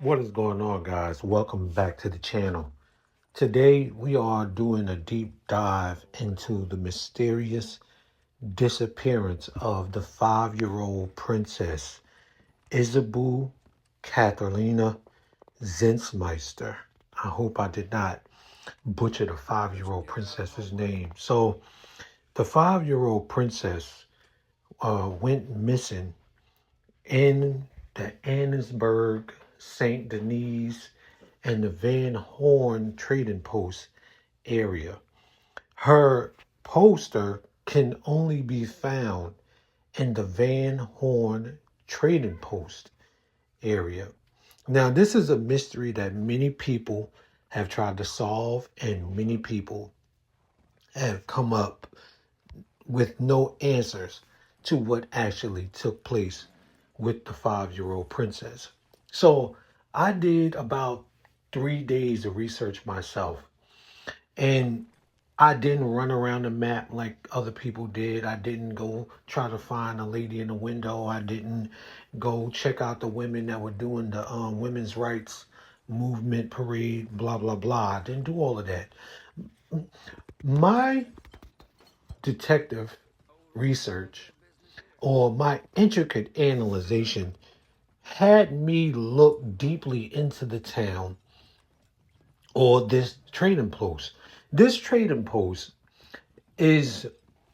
What is going on, guys? Welcome back to the channel. Today we are doing a deep dive into the mysterious disappearance of the 5-year-old princess Isabeau Katharina Zinsmeister. I hope I did not butcher the 5-year-old princess's name. So the 5-year-old princess went missing in the Annesburg, St. Denis, and the Van Horn trading post area. Her poster can only be found in the Van Horn trading post area. Now, this is a mystery that many people have tried to solve, and many people have come up with no answers to what actually took place with the 5-year-old princess. So I did about 3 days of research myself, and I didn't run around the map like other people did. I didn't go try to find a lady in the window. I didn't go check out the women that were doing the women's rights movement parade, blah, blah, blah. I didn't do all of that. My detective research, or my intricate analyzation, had me look deeply into the town, or this trading post. This trading post is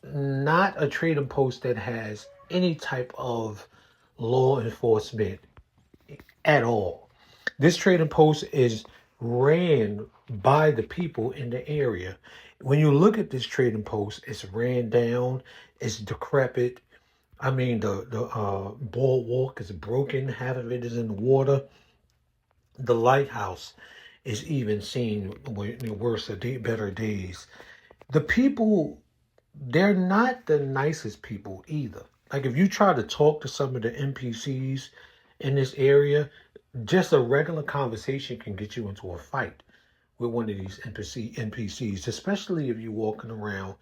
not a trading post that has any type of law enforcement at all. This trading post is ran by the people in the area. When you look at this trading post, it's ran down, it's decrepit. I mean, the boardwalk is broken. Half of it is in the water. The lighthouse is even seen worse or better days. The people, they're not the nicest people either. Like, if you try to talk to some of the NPCs in this area, just a regular conversation can get you into a fight with one of these NPCs, especially if you're walking around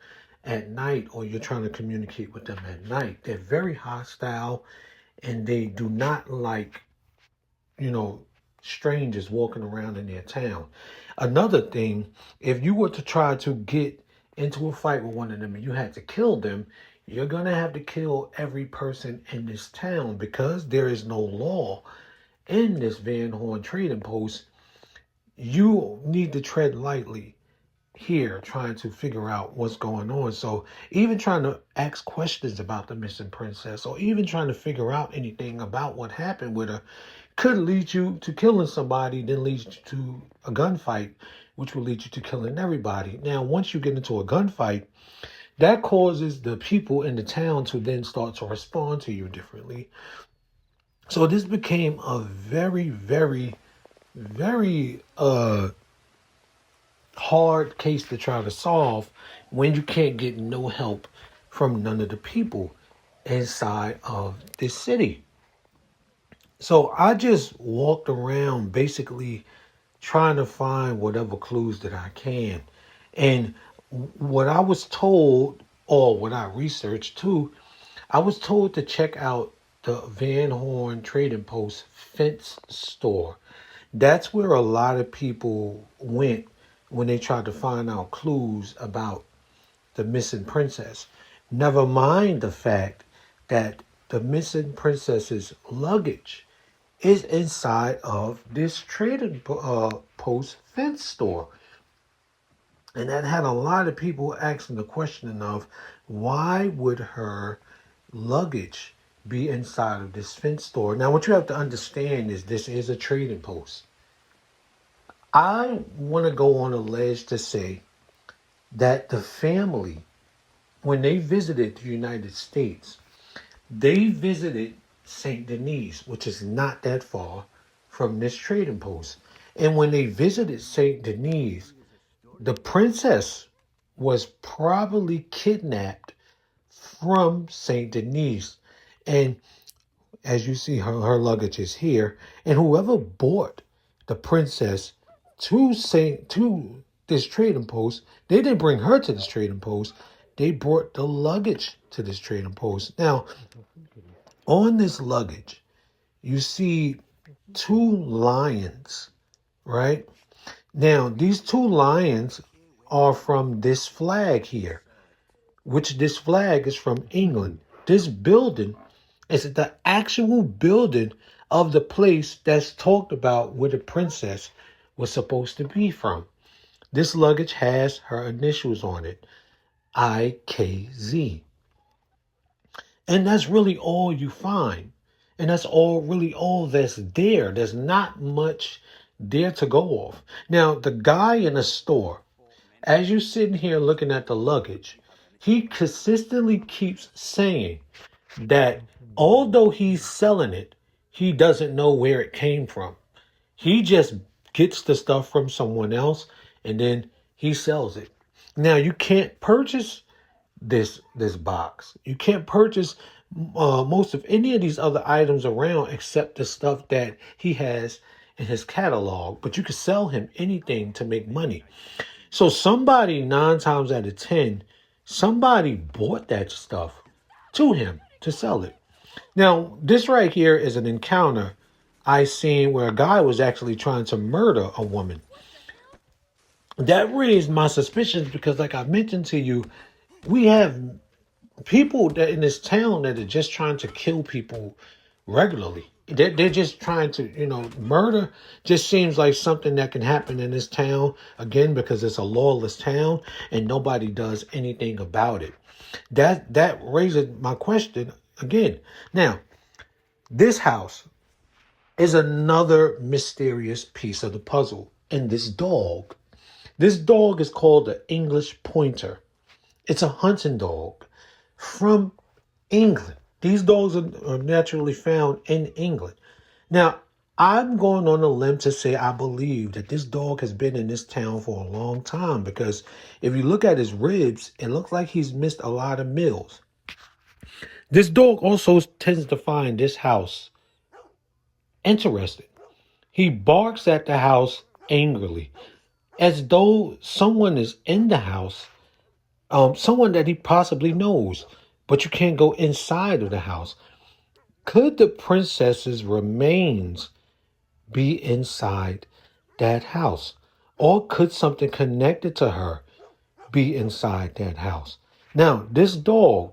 at night or you're trying to communicate with them at night. They're very hostile, and they do not like, strangers walking around in their town. Another thing, if you were to try to get into a fight with one of them and you had to kill them, you're going to have to kill every person in this town, because there is no law in this Van Horn trading post. You need to tread lightly here, trying to figure out what's going on. So even trying to ask questions about the missing princess, or even trying to figure out anything about what happened with her, could lead you to killing somebody, then leads you to a gunfight, which will lead you to killing everybody. Now, once you get into a gunfight, that causes the people in the town to then start to respond to you differently. So this became a very, very, very hard case to try to solve when you can't get no help from none of the people inside of this city. So I just walked around basically trying to find whatever clues that I can. And what I was told, or what I researched too, I was told to check out the Van Horn Trading Post fence store. That's where a lot of people went when they tried to find out clues about the missing princess. Never mind the fact that the missing princess's luggage is inside of this trading post fence store. And that had a lot of people asking the question of, why would her luggage be inside of this fence store? Now, what you have to understand is this is a trading post. I want to go on a ledge to say that the family, when they visited the United States, they visited St. Denis, which is not that far from this trading post. And when they visited St. Denis, the princess was probably kidnapped from St. Denis. And as you see, her luggage is here. And whoever bought the princess to this trading post, they didn't bring her to this trading post. They brought the luggage to this trading post. Now, on this luggage, you see two lions, right? Now, these two lions are from this flag here, which this flag is from England. This building is the actual building of the place that's talked about where the princess was supposed to be from. This luggage has her initials on it, IKZ. And that's really all you find. And that's all that's there. There's not much there to go off. Now, the guy in the store, as you're sitting here looking at the luggage, he consistently keeps saying that although he's selling it, he doesn't know where it came from. He just gets the stuff from someone else and then he sells it. Now, you can't purchase this box. You can't purchase most of any of these other items around except the stuff that he has in his catalog. But you can sell him anything to make money. So somebody, 9 times out of 10, somebody bought that stuff to him to sell it. Now, this right here is an encounter I seen where a guy was actually trying to murder a woman. That raised my suspicions because, like I mentioned to you, we have people that in this town that are just trying to kill people regularly. They're just trying to, murder just seems like something that can happen in this town, again, because it's a lawless town and nobody does anything about it. That raises my question again. Now, this house is another mysterious piece of the puzzle. And this dog is called an English pointer. It's a hunting dog from England. These dogs are naturally found in England. Now, I'm going on a limb to say I believe that this dog has been in this town for a long time because if you look at his ribs, it looks like he's missed a lot of meals. This dog also tends to find this house interesting. He barks at the house angrily, as though someone is in the house, someone that he possibly knows, but you can't go inside of the house. Could the princess's remains be inside that house? Or could something connected to her be inside that house? Now, this dog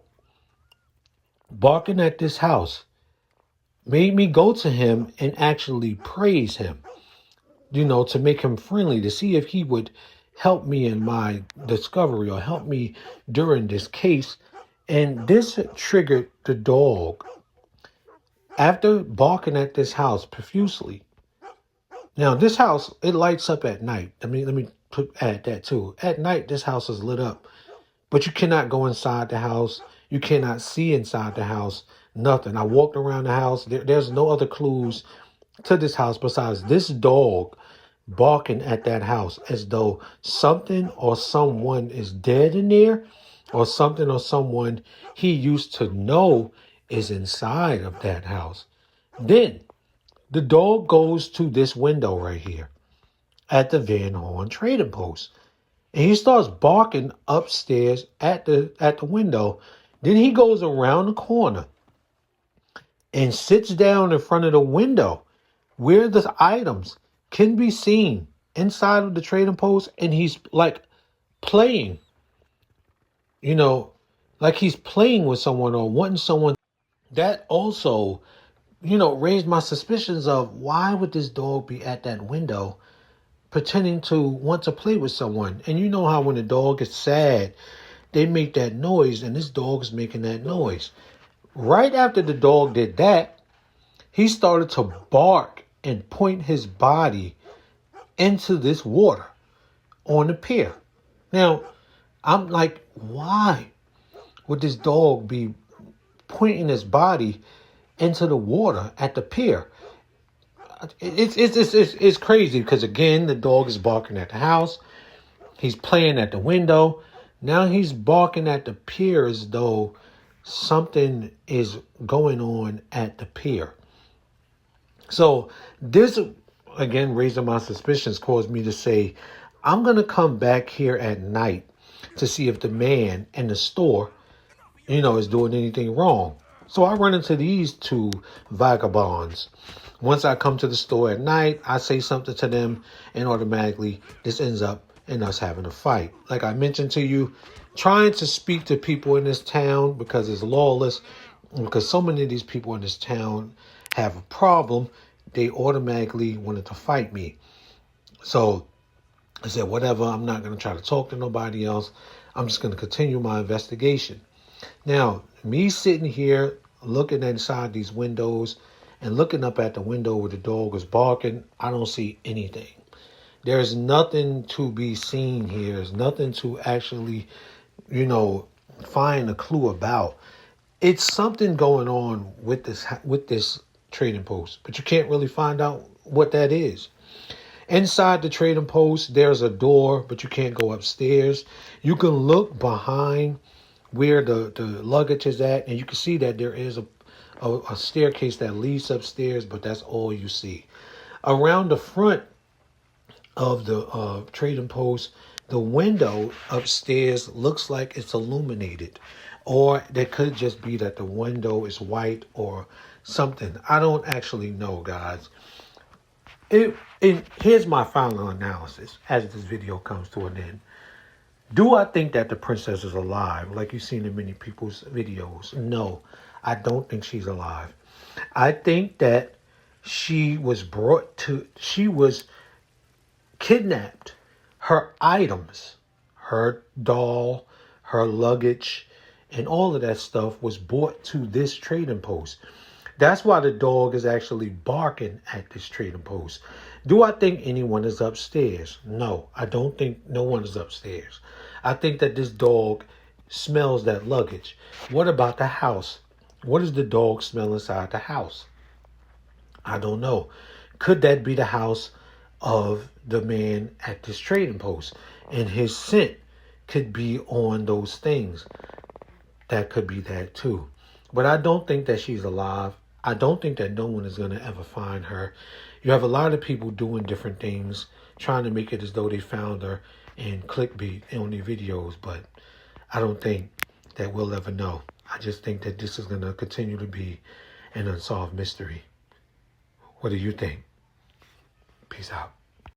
barking at this house made me go to him and actually praise him, to make him friendly, to see if he would help me in my discovery or help me during this case. And this triggered the dog. After barking at this house profusely. Now, this house, it lights up at night. Let me add that too. At night, this house is lit up. But you cannot go inside the house. You cannot see inside the house. Nothing. I walked around the house. There's no other clues to this house besides this dog barking at that house as though something or someone is dead in there, or something or someone he used to know is inside of that house. Then the dog goes to this window right here at the Van Horn Trading Post. And he starts barking upstairs at the window. Then he goes around the corner and sits down in front of the window where the items can be seen inside of the trading post. And he's like playing, like he's playing with someone or wanting someone. That also, raised my suspicions of why would this dog be at that window pretending to want to play with someone. And you know how when a dog is sad, they make that noise, and this dog is making that noise. Right after the dog did that, he started to bark and point his body into this water on the pier. Now, I'm like, why would this dog be pointing his body into the water at the pier? It's crazy because, again, the dog is barking at the house. He's playing at the window. Now he's barking at the pier as though something is going on at the pier. So this, again, raising my suspicions, caused me to say, I'm going to come back here at night to see if the man in the store, is doing anything wrong. So I run into these two vagabonds. Once I come to the store at night, I say something to them, and automatically this ends up in us having a fight. Like I mentioned to you, trying to speak to people in this town because it's lawless, because so many of these people in this town have a problem, they automatically wanted to fight me. So I said, whatever, I'm not going to try to talk to nobody else. I'm just going to continue my investigation. Now, me sitting here looking inside these windows and looking up at the window where the dog is barking, I don't see anything. There's nothing to be seen here. There's nothing to actually, find a clue about. It's something going on with this trading post, but you can't really find out what that is. Inside the trading post, there's a door, but you can't go upstairs. You can look behind where the luggage is at, and you can see that there is a staircase that leads upstairs, but that's all you see. Around the front of the trading post, the window upstairs looks like it's illuminated, or that could just be that the window is white or something. I don't actually know, guys. Here's my final analysis as this video comes to an end. Do I think that the princess is alive, like you've seen in many people's videos? No, I don't think she's alive. I think that she was kidnapped. Her items, her doll, her luggage, and all of that stuff was brought to this trading post. That's why the dog is actually barking at this trading post. Do I think anyone is upstairs? No, I don't think no one is upstairs. I think that this dog smells that luggage. What about the house? What does the dog smell inside the house? I don't know. Could that be the house of the man at this trading post? And his scent could be on those things. That could be that too. But I don't think that she's alive. I don't think that no one is going to ever find her. You have a lot of people doing different things, trying to make it as though they found her and clickbait on their videos, but I don't think that we'll ever know. I just think that this is going to continue to be an unsolved mystery. What do you think? Peace out.